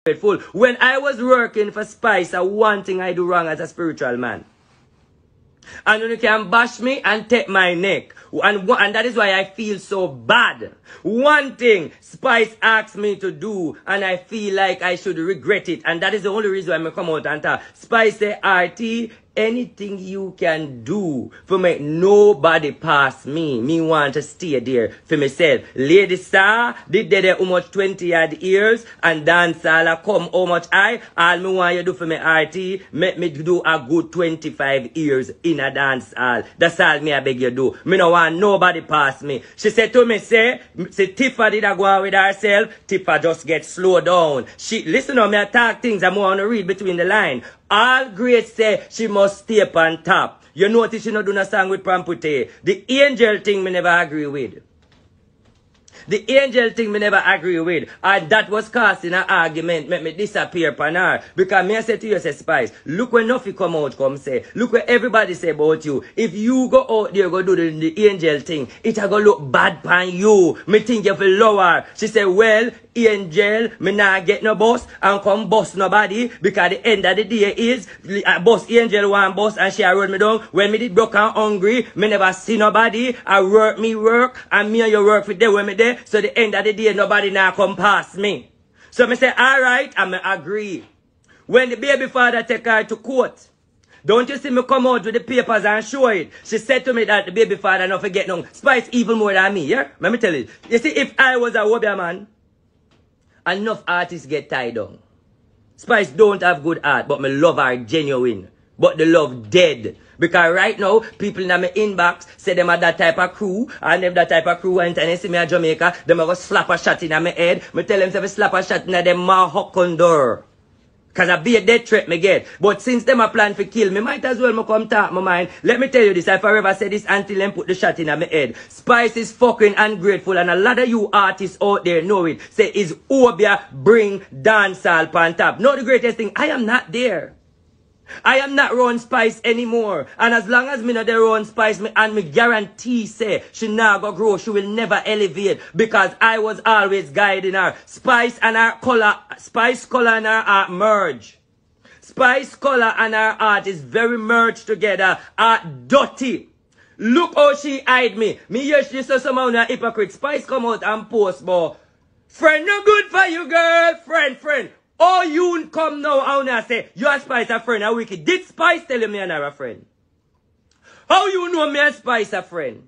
grateful. When I was working for Spice, one thing I do wrong as a spiritual man. And you can bash me and take my neck. And that is why I feel so bad. One thing Spice asked me to do, and I feel like I should regret it. And that is the only reason why I come out and talk. Spice say, RT, anything you can do for make nobody pass me. Me want to stay there for myself. Lady Star did there how much 20 odd years and dance all come how much I. All me want you do for me RT, make me do a good 25 years in a dance hall. That's all me I beg you do. Me no want nobody pass me. She said to me, say Tifa did a go on with herself. Tifa just get slow down. She listen to me I talk things I want to read between the line. All greats say she must stay up on top. You notice she not doing a song with Prampute. The angel thing me never agree with. The angel thing me never agree with. And that was causing an argument, make me disappear upon her. Because me I say to you, say Spice, look when nothing come out, come say. Look what everybody say about you. If you go out there, go do the angel thing, it a go look bad upon you. Me think you feel lower. She say, well, angel, me nah get no boss and come boss nobody. Because the end of the day is, boss angel one boss and she a roll me down. When me did broke and hungry, me never see nobody. I work, and me and you work for them when me there. So the end of the day, nobody now come past me. So me say, alright, and me agree. When the baby father take her to court, don't you see me come out with the papers and show it? She said to me that the baby father not forget no Spice even more than me, yeah? Let me tell you. You see, if I was a Wobia man, enough artists get tied down. Spice don't have good art, but me love her genuine. But the love dead. Because right now, people in my inbox say them are that type of crew, and if that type of crew went and they see me at Jamaica, them are going to slap a shot in my head. Me tell them to slap a shot in them mouth hook under. Because I be a death threat me get. But since them are plan to kill me, might as well me come talk my mind. Let me tell you this, I forever say this until them put the shot in my head. Spice is fucking ungrateful, and a lot of you artists out there know it. Say, is Obia bring dancehall pan top. Not the greatest thing, I am not there. I am not run Spice anymore. And as long as me not the run Spice, and me guarantee say she now go grow, she will never elevate. Because I was always guiding her. Spice and her color, Spice color and her art merge. Spice color and her art is very merged together. Dirty. Look how she hide me. Me hear she say some of the hypocrite. Spice come out and post more. Friend no good for you, girl. Friend. Oh, you come now and say, you and Spice a friend, a wicked. Did Spice tell you me and her a friend? How you know me and Spice a friend?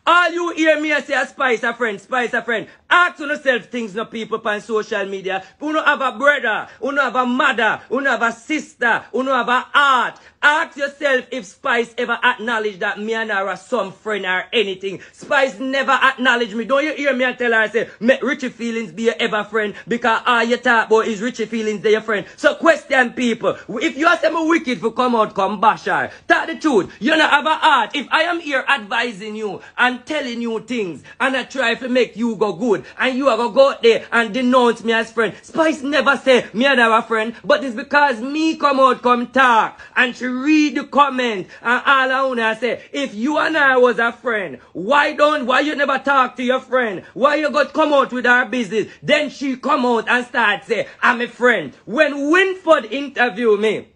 All you hear me say a Spice a friend, Spice a friend. Ask yourself things no people on social media. You don't have a brother, you don't have a mother, you don't have a sister, you don't have a aunt. Ask yourself if Spice ever acknowledged that me and her are some friend or anything. Spice never acknowledged me. Don't you hear me and tell her, say, make Richie Feelings be your ever friend? Because all you talk about is Richie Feelings, they your friend. So question people, if you are some wicked for come out, come bash her. Tell the truth, you don't have a heart. If I am here advising you and telling you things, and I try to make you go good, and you are going to go out there and denounce me as friend. Spice never say me and her a friend, but it's because me come out, come talk, and she read the comment, and all I wanna say, if you and I was a friend, why you never talk to your friend? Why you got come out with her business? Then she come out and start say, I'm a friend. When Winford interviewed me,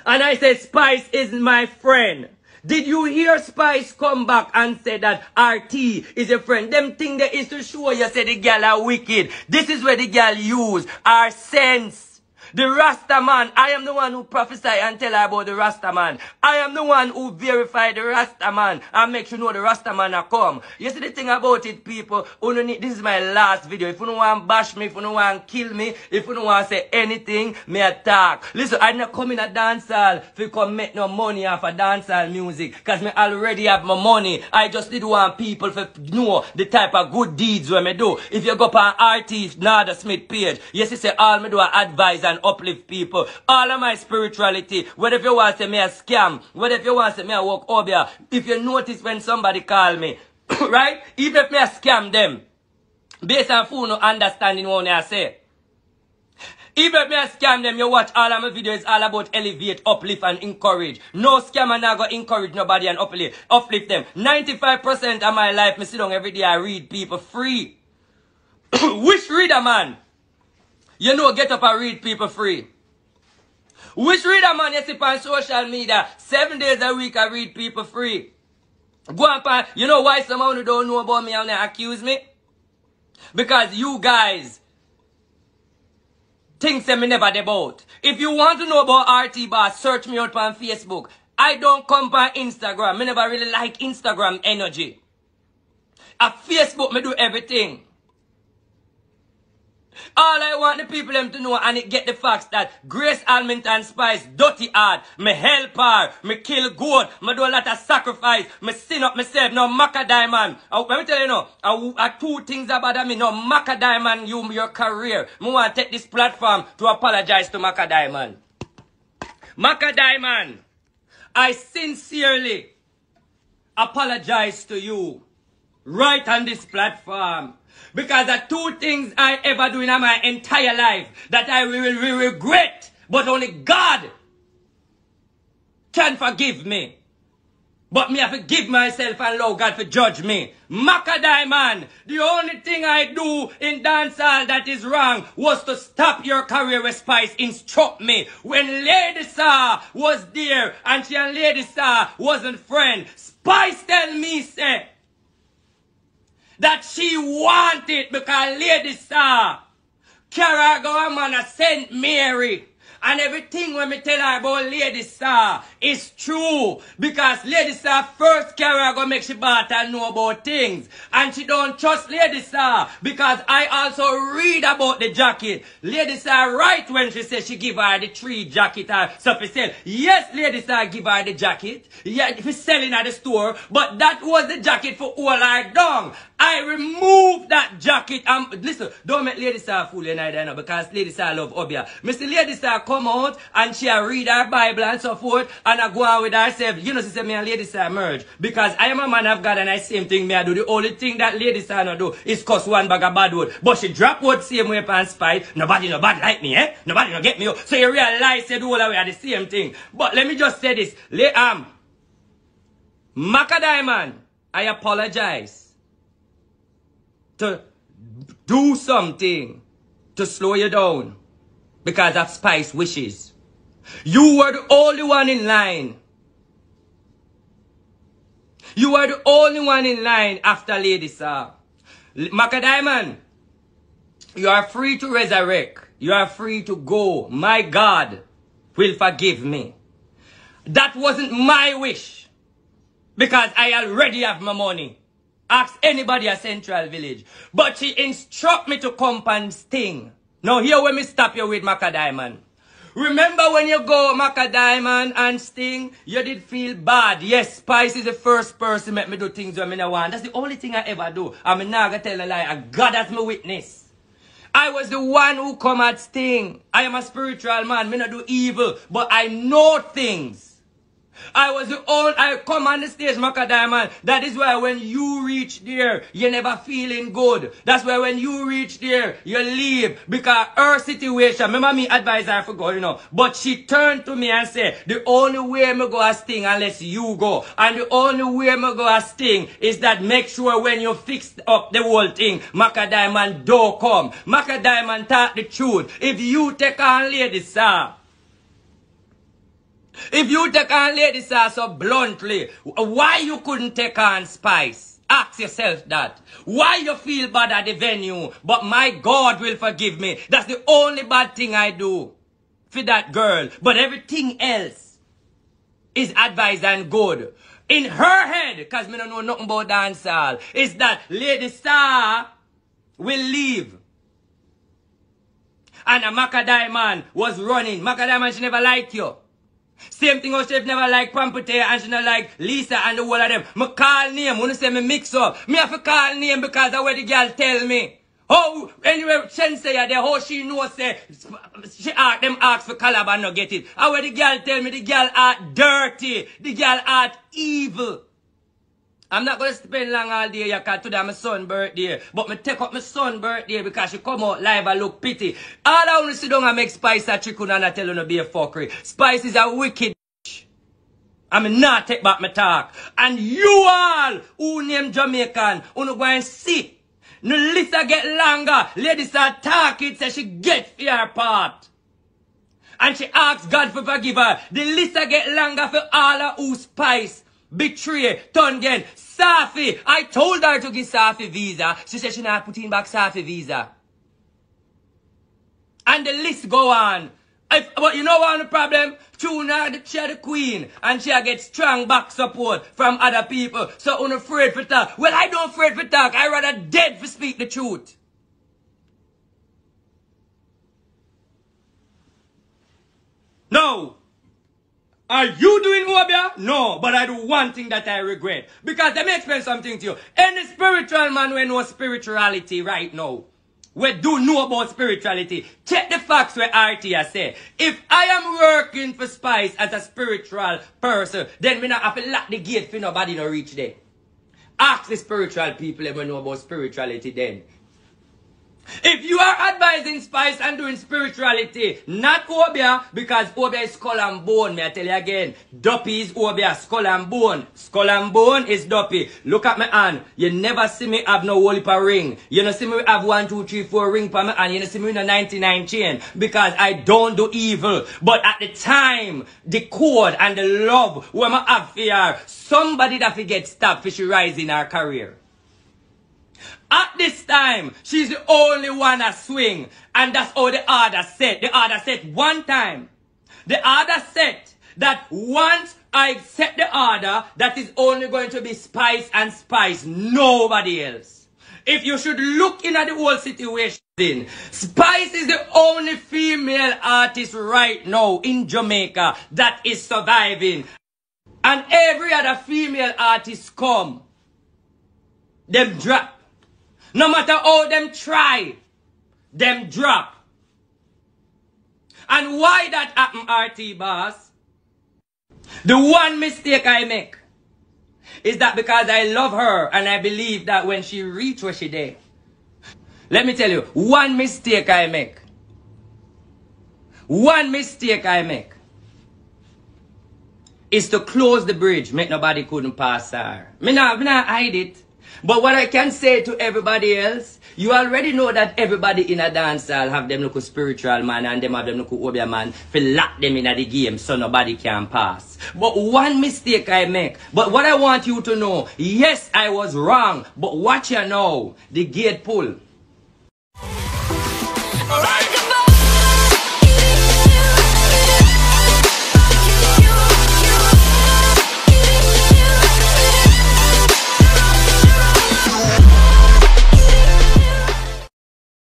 and I said, Spice is my friend, did you hear Spice come back and say that RT is a friend? Them thing that is to show you say the girl are wicked. This is where the girl use our sense. The Rasta man, I am the one who prophesy and tell her about the Rasta man. I am the one who verify the Rasta man and make sure you know the Rasta man are come. You see the thing about it, people, this is my last video. If you don't want to bash me, if you don't want to kill me, if you don't want to say anything, me attack. Listen, I not come in a dance hall to come make no money off of dance hall music. Because me already have my money. I just did want people to know the type of good deeds when me do. If you go on RT Nada Smith page, yes, you say all me do are advise and uplift people. All of my spirituality. What if you want to say me a scam? What if you want to say me a walk over? If you notice when somebody call me, right? Even if me a scam them, based on full no understanding what I say. Even if me a scam them, you watch all of my videos all about elevate, uplift and encourage. No scammer now go encourage nobody and uplift them. 95% of my life, me sit down every day I read people free. Which reader man? You know, get up and read people free. Which reader man you see on social media? 7 days a week I read people free. Go on, you know why someone who don't know about me and they accuse me? Because you guys think me never about. If you want to know about Rtboss, search me out on Facebook. I don't come on Instagram. Me never really like Instagram energy. At Facebook, me do everything. All I want the people them to know and it get the facts that Grace Almington Spice, dirty heart, me help her, me kill goat, me do a lot of sacrifice, me sin up myself, no Maca Diamond. Let me tell you now, two things about me, no Maca Diamond, your career. Me want to take this platform to apologize to Maca Diamond. Maca Diamond, I sincerely apologize to you right on this platform. Because the two things I ever do in my entire life that I will regret, but only God can forgive me. But me have to forgive myself and allow God to judge me. Maca Diamond, the only thing I do in dancehall that is wrong was to stop your career with Spice instruct me. When Lady Saw was there and she and Lady Saw wasn't friends, Spice tell me, say, that she wanted because Lady Saw carry her go a man a St. Mary. And everything when me tell her about Lady Saw is true. Because Lady Saw first carry her go make she bought and know about things. And she don't trust Lady Saw. Because I also read about the jacket. Lady Saw right when she said she give her the 3 jacket or so for sale. Yes, Lady Saw give her the jacket. Yeah, for selling at the store. But that was the jacket for all her down. I removed that jacket. Listen, don't make Lady Saw fool you neither, because Lady Saw love Obia. Mr. Lady Saw come out and she read her Bible and so forth and I go on with herself. You know, she said me and Lady Saw merge. Because I am a man of God and I same thing me I do. The only thing that Lady Saw not do is cuss one bag of bad word. But she drop word same way and spite. Nobody no bad like me, eh? Nobody no get me up. So you realize the whole way are the same thing. But let me just say this. Maca Diamond, I apologize to do something to slow you down because of Spice wishes. You were the only one in line. You were the only one in line after Lady Saw. Maca Diamond, you are free to resurrect. You are free to go. My God will forgive me. That wasn't my wish because I already have my money. Ask anybody at Central Village. But she instruct me to come and sting. Now here when me stop you with Maca Diamond. Remember when you go Maca Diamond and sting, you did feel bad. Yes, Spice is the first person make me do things when me no want. That's the only thing I ever do. I'm not gonna tell a lie. God has my witness. I was the one who come at sting. I am a spiritual man. Me not do evil. But I know things. I come on the stage, Maca Diamond. That is why when you reach there, you're never feeling good. That's why when you reach there, you leave. Because her situation, remember me advise her for go, you know. But she turned to me and said, the only way me go a sting unless you go. And the only way me go a sting is that make sure when you fix up the whole thing, Maca Diamond don't come. Maca Diamond talk the truth. If you take on Lady Saw, if you take on Lady Saw so bluntly, why you couldn't take on Spice? Ask yourself that. Why you feel bad at the venue, but my God will forgive me. That's the only bad thing I do for that girl. But everything else is advised and good. In her head, because me don't know nothing about dancehall, is that Lady Saw will leave. And a Maca Diamond was running. Maca Diamond, she never liked you. Same thing as she never like Pampute and she not like Lisa and the whole of them. Me call name, when you say me mix up. Me have to call name because of what the girl tell me. Oh, anyway, Chen say there, how she know say, she ask for collab and not get it. And what the girl tell me, the girl art dirty, the girl art evil. I'm not going to spend long all day because today my son's birthday. But me take up my son's birthday because she come out live and look pretty. All I want to sit down and make Spice a trick and I tell her to be a fuckery. Spice is a wicked bitch. I'm not take back my talk. And you all who name Jamaican, who go and see No list get longer. Lady start talking, say she get fear part. And she asks God for forgive her. The list get longer for all of who spice, betray, turn again. Safi, I told her to give Safi visa. She said she not putting back Safi visa. And the list go on. But you know what the problem? Tuna, she the queen. And she get strong back support from other people. So unafraid for talk. Well, I don't afraid for talk. I rather dead for speak the truth. No. Are you doing Obia? No, but I do one thing that I regret. Because let me explain something to you. Any spiritual man who knows spirituality right now, we do know about spirituality. Check the facts where RT has said. If I am working for Spice as a spiritual person, then we not have to lock the gate for nobody to reach there. Ask the spiritual people if we know about spirituality then. If you are advising Spice and doing spirituality, not Obia, because Obia is skull and bone, may I tell you again. Duppy is Obia, skull and bone. Skull and bone is Duppy. Look at my hand. You never see me have no whole heap of ring. You don't see me have 1, 2, 3, 4 ring for my hand. You don't see me in a 99 chain. Because I don't do evil. But at the time, the code and the love when I have fear, somebody that get stopped for she rise in her career. At this time, she's the only one that swing. And that's how the order set. The order set one time. The order set that once I set the order, that is only going to be Spice and Spice. Nobody else. If you should look in at the whole situation, Spice is the only female artist right now in Jamaica that is surviving. And every other female artist come. Them drop. No matter how them try, them drop. And why that happen, Rtboss? The one mistake I make is that because I love her and I believe that when she reach where she there. Let me tell you, one mistake I make. One mistake I make is to close the bridge, make nobody couldn't pass her. Me not hide it. But what I can say to everybody else, you already know that everybody in a dance hall have them look spiritual man and them have them look Obia man for lock them in the game so nobody can pass. But one mistake I make, but what I want you to know, yes, I was wrong, but watch you now, the gate pull.